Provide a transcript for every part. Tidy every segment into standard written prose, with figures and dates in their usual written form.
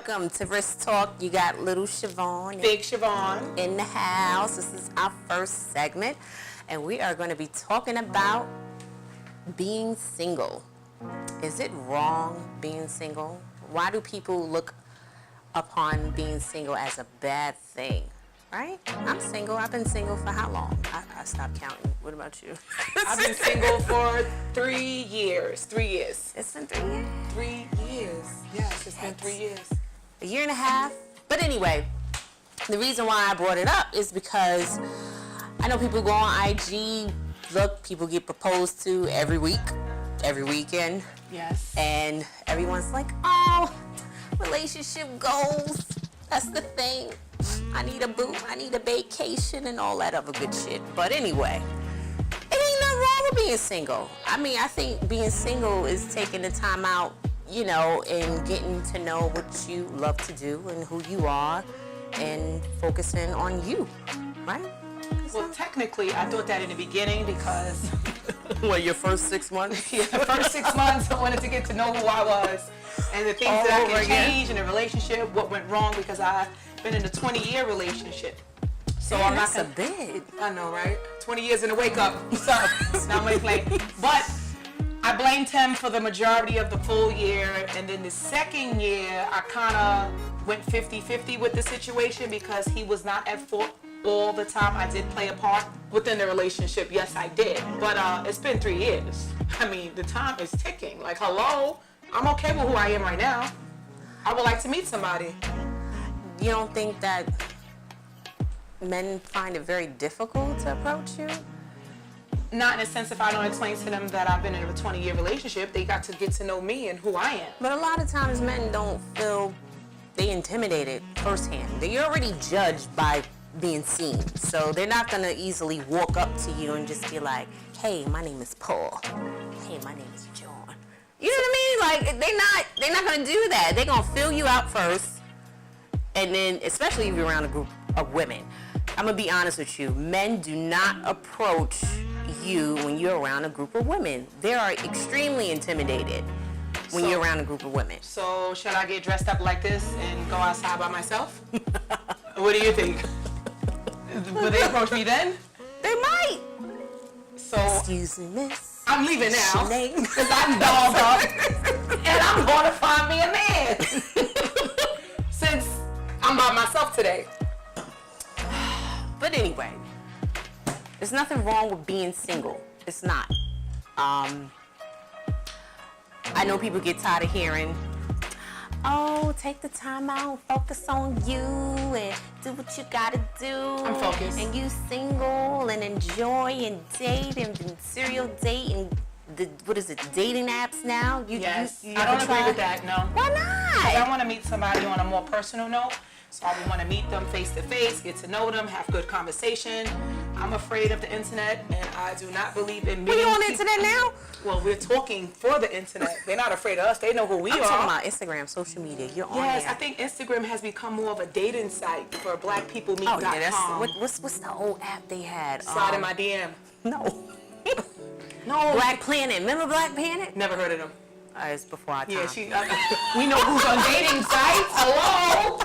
welcome to Risk Talk. You got little Siobhan. Big Siobhan. In the house. This is our first segment, and we are going to be talking about being single. Is it wrong being single? Why do people look upon being single as a bad thing? Right? I'm single. I've been single for how long? I stopped counting. What about you? I've been single for 3 years. 3 years. It's been 3 years? 3 years. Yes, it's been 3 years. A year and a half. But anyway, the reason why I brought it up is because I know people go on IG, look, people get proposed to every week, every weekend. Yes. And everyone's like, oh, relationship goals. That's the thing. I need a boo, I need a vacation and all that other good shit. But anyway, it ain't nothing wrong with being single. I mean, I think being single is taking the time out, you know, and getting to know what you love to do and who you are and focusing on you, right? Well, technically, I thought that in the beginning because... What, your first 6 months? Yeah, the first 6 months I wanted to get to know who I was and the things that I can change in a relationship, what went wrong, because I've been in a 20-year relationship. So Damn, I'm not that's a bit. I know, right? 20 years in the wake up. So, not my play. But I blamed him for the majority of the full year. And then the second year, I kind of went 50-50 with the situation because he was not at fault all the time. I did play a part within the relationship. Yes, I did. But it's been 3 years. I mean, the time is ticking. Like, hello? I'm okay with who I am right now. I would like to meet somebody. You don't think that men find it very difficult to approach you? Not in a sense if I don't explain to them that I've been in a 20-year relationship. They got to get to know me and who I am. But a lot of times men don't feel they intimidated firsthand. They're already judged by being seen. So they're not going to easily walk up to you and just be like, hey, my name is Paul. Hey, my name is John. You know what I mean? Like, they're not going to do that. They're going to fill you out first. And then, especially if you're around a group of women, I'm going to be honest with you. Men do not approach you when you're around a group of women. They are extremely intimidated when you're around a group of women. So, should I get dressed up like this and go outside by myself? What do you think? Will they approach me then? They might. So, excuse me, miss. I'm leaving now Sinead. because I'm dolled up and I'm going to find me a man. Since I'm by myself today. But anyway, there's nothing wrong with being single. It's not. I know people get tired of hearing, oh, take the time out, focus on you, and do what you gotta do. I'm focused. And you single, and enjoy, and date, and serial date, and what is it, dating apps now? Yes. You I don't ever agree try? with that, no. Why I not? want to meet somebody on a more personal note. So I would want to meet them face to face, get to know them, have good conversation. I'm afraid of the internet, and I do not believe in meeting Are you on the people. internet now? Well, we're talking for the internet. They're not afraid of us. They know who we I'm are. talking about Instagram, social media. You're on Yes, there. I think Instagram has become more of a dating site for blackpeoplemeet.com. Oh, yeah, what's the old app they had? Slide in my DM. No. No. Black Planet. Remember Black Planet? Never heard of them. It's before our time. Yeah, we know who's on dating sites. Hello?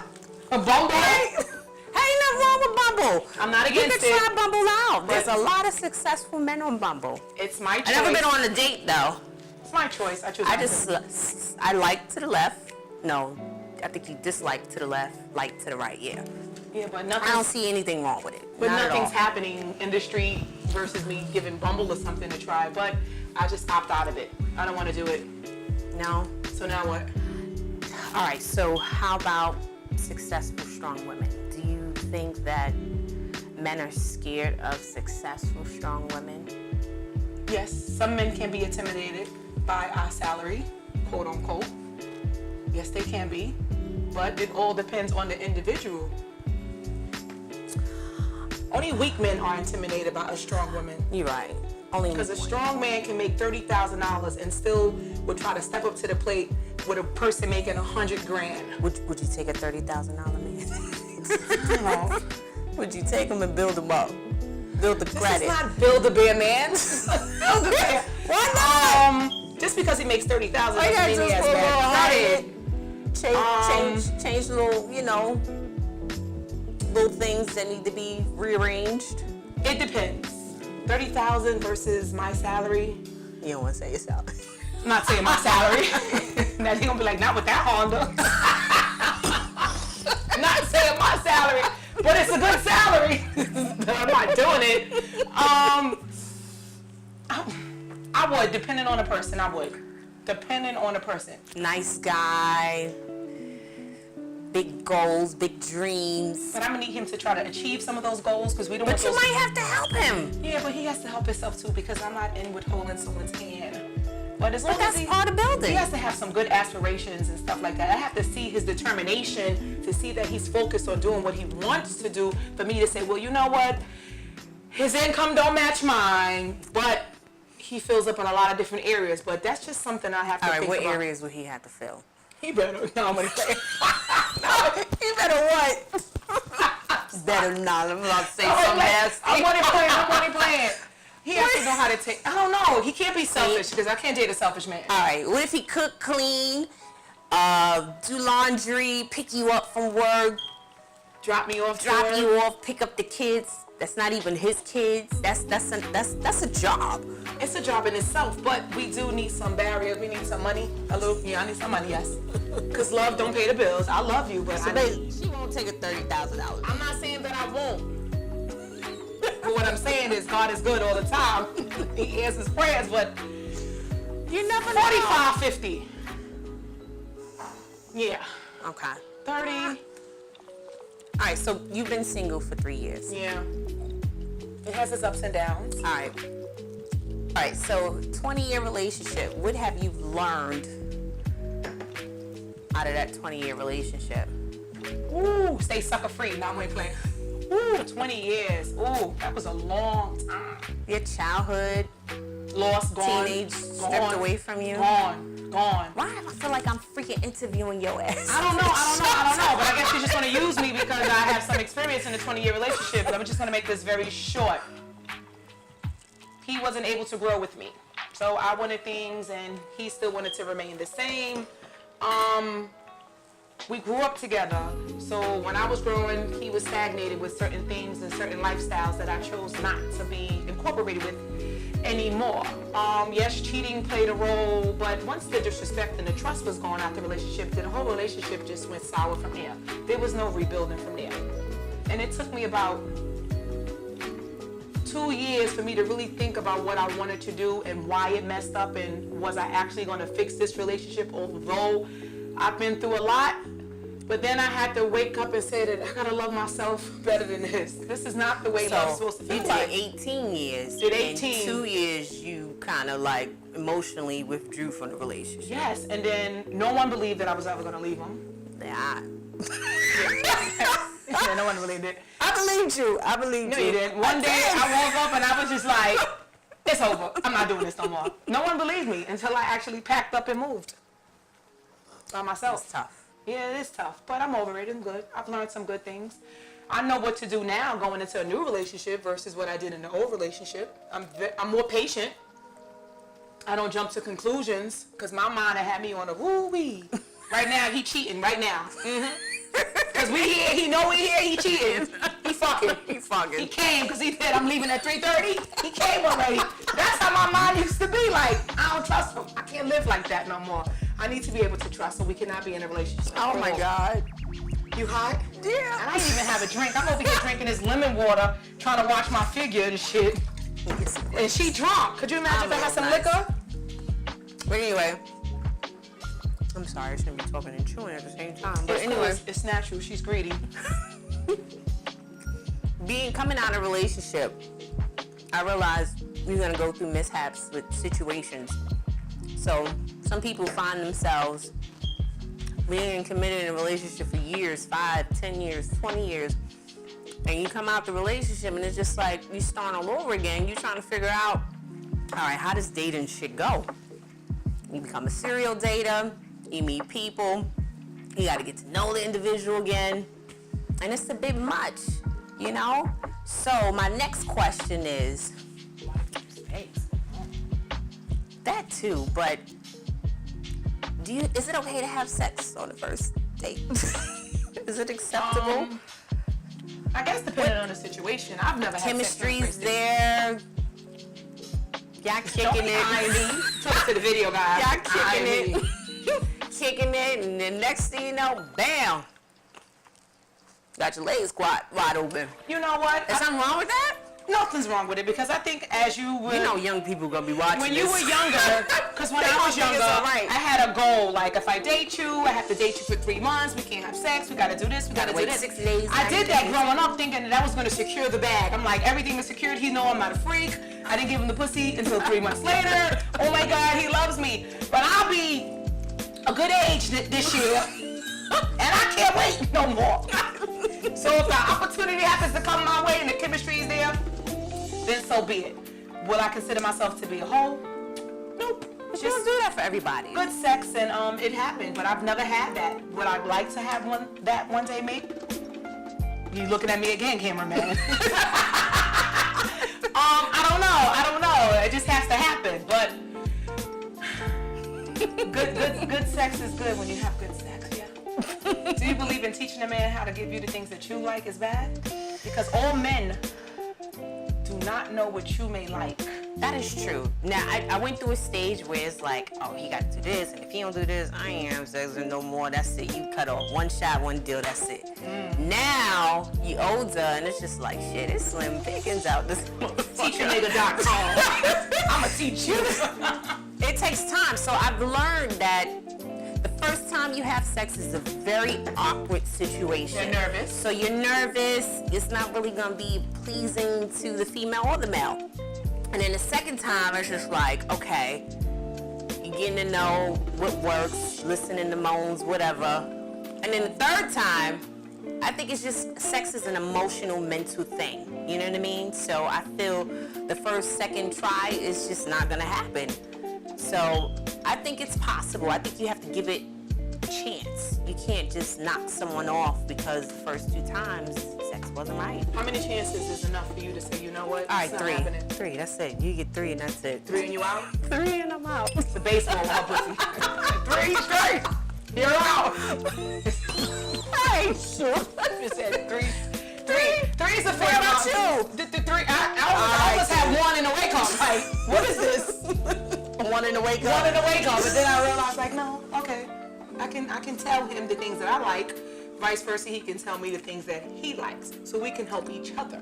A Bumble? Hey, ain't nothing wrong with Bumble. I'm not against You it. can try Bumble out. There's a lot of successful men on Bumble. It's my choice. I've never been on a date, though. It's my choice. I choose I like to the left. No, I think you dislike to the left, like to the right, yeah. Yeah, but I don't nothing's, see anything wrong with it. but Not at all. nothing's happening in the street versus me giving Bumble or something to try. But I just opt out of it. I don't want to do it. No? So now what? All right, so how about successful, strong women? Do you think that men are scared of successful, strong women? Yes, some men can be intimidated by our salary, quote unquote. Yes, they can be. But it all depends on the individual. Only weak men are intimidated by a strong woman. You're right. Only Because a strong man can make $30,000 and still would try to step up to the plate with a person making $100,000. Would you take a $30,000 man? You know, Would you take him and build him up? Build the this credit. is not Build-A-Bear Man. Build-A-Bear. Why not? Just because he makes $30,000 Why you gotta doesn't mean he just has put a little bad credit? credit. Change little, little things that need to be rearranged. It depends. 30,000 versus my salary. You don't want to say your salary. I'm not saying my salary. Now they're gonna be like, not with that Honda. Not saying my salary, but it's a good salary. I'm not doing it. I would, depending on the person. I would, depending on the person. Nice guy. Big goals, big dreams. But I'm gonna need him to try to achieve some of those goals because we don't. But want you those might have to help him. Yeah, but he has to help himself too because I'm not in with holding someone's hand. But as long But as that's part of building. He has to have some good aspirations and stuff like that. I have to see his determination to see that he's focused on doing what he wants to do for me to say, well, you know what? His income don't match mine, but he fills up in a lot of different areas. But that's just something I have to think about. All right, what areas would he have to fill? He better, no, I'm gonna say. He better what? Better not. I'm about to say something nasty. I'm money playing. He has to know how to take, I don't know. He can't be selfish because I can't date a selfish man. All right, what if he cook, clean, do laundry, pick you up from work, Drop me off, pick up the kids? That's not even his kids. That's a job. It's a job in itself, but we do need some barriers. We need some money. A little, I need some money, yes. Because love don't pay the bills. I love you, but She won't take a $30,000. I'm not saying that I won't. But what I'm saying is God is good all the time. He answers prayers, but You never know. 45, 50. Yeah. Okay. 30. All right, so you've been single for 3 years. Yeah. It has its ups and downs. All right, so 20-year relationship, what have you learned out of that 20-year relationship? Ooh, stay sucker free. Now I'm playing. Ooh, 20 years. Ooh, that was a long time. Your childhood, Lost, gone. teenage, stripped away from you? Gone. Why do I feel like I'm freaking interviewing your ass? I don't know. But I guess you just want to use me because I have some experience in a 20-year relationship. But I'm just going to make this very short. He wasn't able to grow with me. So I wanted things and he still wanted to remain the same. We grew up together. So when I was growing, he was stagnated with certain things and certain lifestyles that I chose not to be incorporated with anymore. Yes, cheating played a role, but once the disrespect and the trust was gone out the relationship, then the whole relationship just went sour from there. There was no rebuilding from there. And it took me about 2 years for me to really think about what I wanted to do and why it messed up and was I actually going to fix this relationship, although I've been through a lot. But then I had to wake up and say that I gotta love myself better than this. This is not the way love's supposed to feel. You did 18 years. Did 18. In 2 years, you kind of like emotionally withdrew from the relationship. Yes, and then no one believed that I was ever gonna leave him. Yeah. Yeah, no one believed it. I believed you. No, you didn't. One day I woke up and I was just like, it's over. I'm not doing this no more. No one believed me until I actually packed up and moved by myself. It's tough. Yeah, it is tough, but I'm over it. I'm good. I've learned some good things. I know what to do now going into a new relationship versus what I did in the old relationship. I'm more patient. I don't jump to conclusions because my mind had me on a woo-wee. Right now, he cheating right now. Because we here, he know we here, he cheating. He fucking. He came because he said, I'm leaving at 3:30. He came already. That's how my mind used to be like. I don't trust him. I can't live like that no more. I need to be able to trust so we cannot be in a relationship. Oh my God. You hot? Yeah. And I didn't even have a drink. I'm over here drinking this lemon water, trying to watch my figure and shit. And she drunk. Could you imagine if I had some liquor? But anyway, I'm sorry, I shouldn't be talking and chewing at the same time. But anyway, It's natural. She's greedy. coming out of a relationship, I realized you're gonna go through mishaps with situations. So some people find themselves being committed in a relationship for years, 5, 10 years, 20 years, and you come out the relationship and it's just like you start all over again. You're trying to figure out, all right, how does dating shit go? You become a serial dater, you meet people, you got to get to know the individual again, and it's a bit much, you know? So my next question is, that too, but Is it okay to have sex on the first date? Is it acceptable? I guess depending on the situation. I've never had Chemistry's there. Y'all kicking it. Talk to the video guys. Y'all kicking it. Kicking it, and the next thing you know, bam. Got your legs wide open. You know what? Is something wrong with that? Nothing's wrong with it because I think as you were, You know young people gonna be watching when this. you were younger, because when They I don't was think younger, it's all right. I had a goal. Like if I date you, I have to date you for 3 months. We can't have sex. We gotta do this. We gotta do wait this. 6 days, I 90 did that days. growing up, thinking that was gonna secure the bag. I'm like, everything is secured. He know I'm not a freak. I didn't give him the pussy until 3 months later. Oh my God, he loves me. But I'll be a good age this year, and I can't wait no more. So if the opportunity happens to come my way and the chemistry is there, then so be it. Will I consider myself to be a hoe? Nope. You don't do that for everybody. Good sex and it happened, but I've never had that. Would I like to have that one day, maybe? You looking at me again, cameraman? I don't know. It just has to happen. But good sex is good when you have good sex. Yeah. Do you believe in teaching a man how to give you the things that you like is bad? Because all men do not know what you may like. That is true. Now, I went through a stage where it's like, oh, he got to do this, and if he don't do this, I ain't having sex with no more. That's it. You cut off. One shot, one deal, that's it. Now, you older, and it's just like, shit, it's slim pickings out this motherfucker. Teach a nigga.com. I'ma teach you. It takes time. So I've learned that the first time you have sex is a very awkward situation. You're nervous. So you're nervous. It's not really going to be pleasing to the female or the male. And then the second time, it's just like, okay, you're getting to know what works, listening to moans, whatever. And then the third time, I think it's just sex is an emotional, mental thing. You know what I mean? So I feel the first, second try is just not going to happen. So I think it's possible. I think you have to give it a chance. You can't just knock someone off because the first 2 times sex wasn't right. How many chances is enough for you to say, you know what? All right, it's not 3. happening? 3, that's it. You get 3 and that's it. 3 and you out? 3 and I'm out. It's the baseball with my pussy. 3 straight. You're out. I ain't sure. You said 3. 3 is a fair What about amount. The 3. I almost had 1 in the wake up. Like, what is this? 1 in the wake 1 up. in the wake up. But then I realized, like, no, okay. I can tell him the things that I like. Vice versa, he can tell me the things that he likes. So we can help each other.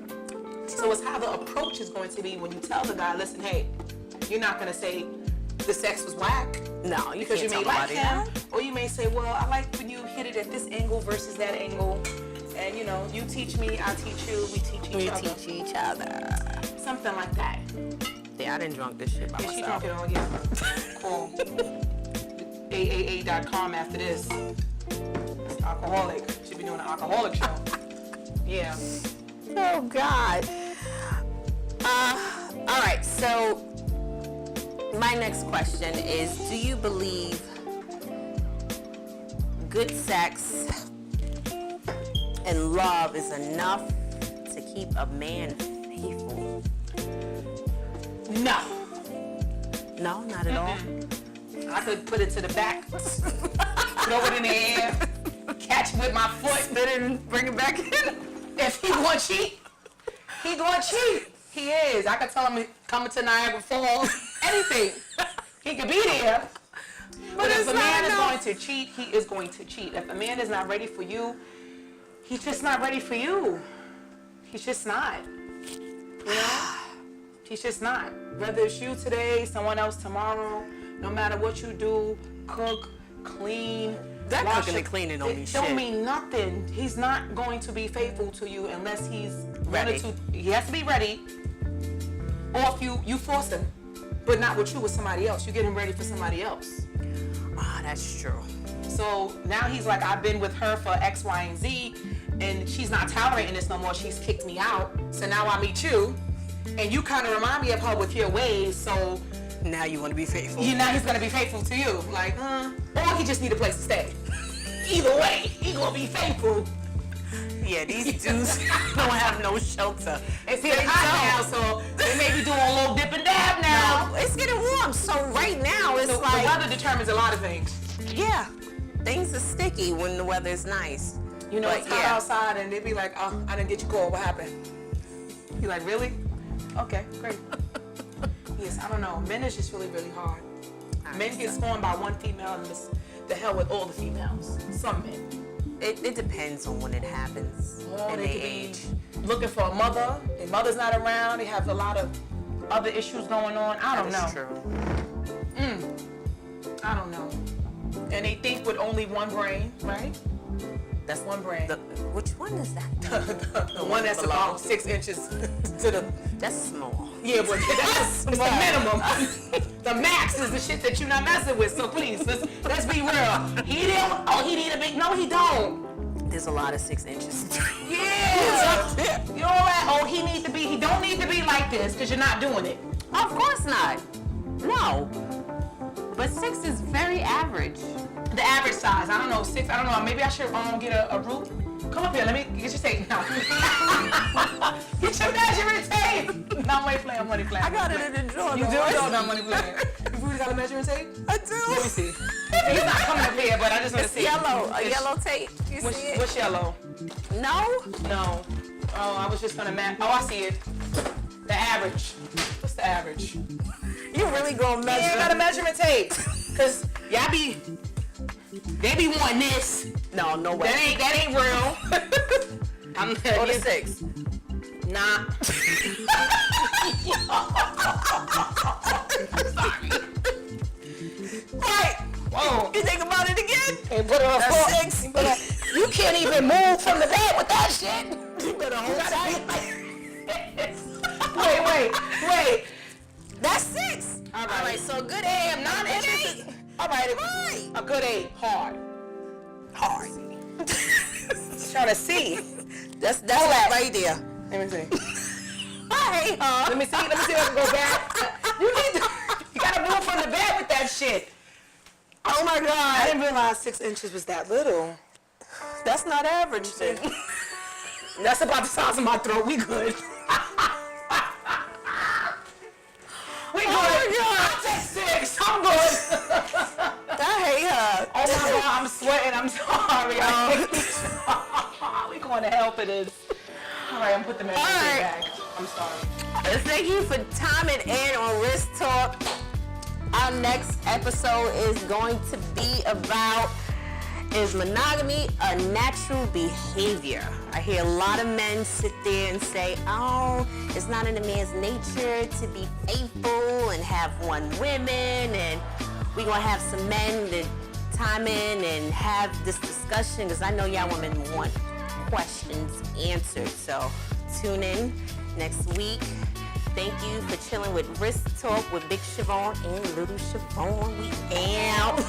So it's how the approach is going to be when you tell the guy, listen, hey, you're not going to say the sex was whack. No, you Because can't you may tell like nobody him. that. Or you may say, well, I like when you hit it at this angle versus that angle. And, you know, you teach me, I teach you, we teach each We other. teach each other. Something like that. Yeah, I didn't drunk this shit by Yeah, she myself. drunk it all, yeah. Cool. AAA.com after this. It's alcoholic. Should be doing an alcoholic show. Yeah. Oh, God. All right, so my next question is, do you believe good sex and love is enough to keep a man faithful? No. No, not at all. I could put it to the back, throw it in the air, catch it with my foot. Spit it and bring it back in. If he gonna cheat, he gonna cheat. He is. I could tell him coming to Niagara Falls, anything. He could be there. But if it's a not man is enough. going to cheat, he is going to cheat. If a man is not ready for you, he's just not ready for you. He's just not. You know? He's just not. Whether it's you today, someone else tomorrow, no matter what you do, cook, clean. That wash cooking your- and cleaning don't mean It don't shit. mean nothing. He's not going to be faithful to you unless he's Ready. he has to be ready. Or if you force him, but not with you, with somebody else. You get him ready for somebody else. Ah, that's true. So now he's like, I've been with her for X, Y, and Z, and she's not tolerating this no more. She's kicked me out. So now I meet you, and you kind of remind me of her with your ways. So Now you want to be faithful. now he's gonna be faithful to you. Like, or he just need a place to stay. Either way, he gonna be faithful. Yeah, these dudes don't have no shelter. It's getting hot now, so they may be doing a little dip and dab now. No, it's getting warm. So right now it's So like the weather determines a lot of things. Yeah, things are sticky when the weather's nice. You know, But it's hot outside and they'd be like, oh, I didn't get your call. What happened? You're like, really? Okay, great. Yes, I don't know. Men is just really, really hard. Men get scorned by one female and just the hell with all the females. Some men. It depends on when it happens Oh, and they their could be age. looking for a mother. Their mother's not around. They have a lot of other issues going on. I don't know. That's true. I don't know. And they think with only one brain, right? That's One brain. Which one is that? The one that's below. about 6 inches to the. That's small. Yeah, but that's it's the minimum. The max is the shit that you're not messing with. So please, let's be real. He don't. Oh, he need a big. No, he don't. There's a lot of 6 inches. Yeah. You know what? Oh, he need to be. He don't need to be like this because you're not doing it. Of course not. No. But 6 is very average. The average size. I don't know. 6. I don't know. Maybe I should get a root. Come up here. Let me get your tape. No. Get your measuring tape. No, I'm only playing. I'm only playing. I got it in the drawer. You do? though. No, I'm only playing. You really got a measuring tape? I do. Let me see. He's not coming up here, but I just want to It's see. yellow. A yellow tape. You see it? What's yellow? No? No. Oh, I was just gonna match. Oh, I see it. The average. What's the average? You really gonna measure? Yeah, I got a measurement tape. Cause they be wanting this. No, no way. That ain't real. I'm Go to 6. Nah. Sorry. Right. Whoa. You think about it again? Hey, put it on That's floor. 6. You can't even move from the bed with that shit. You better hold tight. Wait. That's 6. All right. All right, so good Damn, aim. 9 inches. All right. Right. A good 8. Hard. Trying to see. That's Hold it that. right there. Let me see. Hey, Let me see if I can go back. You gotta move from the bed with that shit. Oh my I God. didn't realize 6 inches was that little. That's not average then. That's about the size of my throat. We good. We good. Oh my God. I'll take 6. I'm good. I hate her. Oh my God, I'm sweating. I'm sorry. We going to hell for this. All right, I'm putting the measuring tape back. I'm sorry. Thank you for timing in on Wrist Talk. Our next episode is going to be about, is monogamy a natural behavior? I hear a lot of men sit there and say, oh, it's not in a man's nature to be faithful and have one woman, and we're going to have some men that time in and have this discussion, because I know y'all women want questions answered. So tune in next week. Thank you for chilling with Wrist Talk with Big Siobhan and Little Siobhan. We out.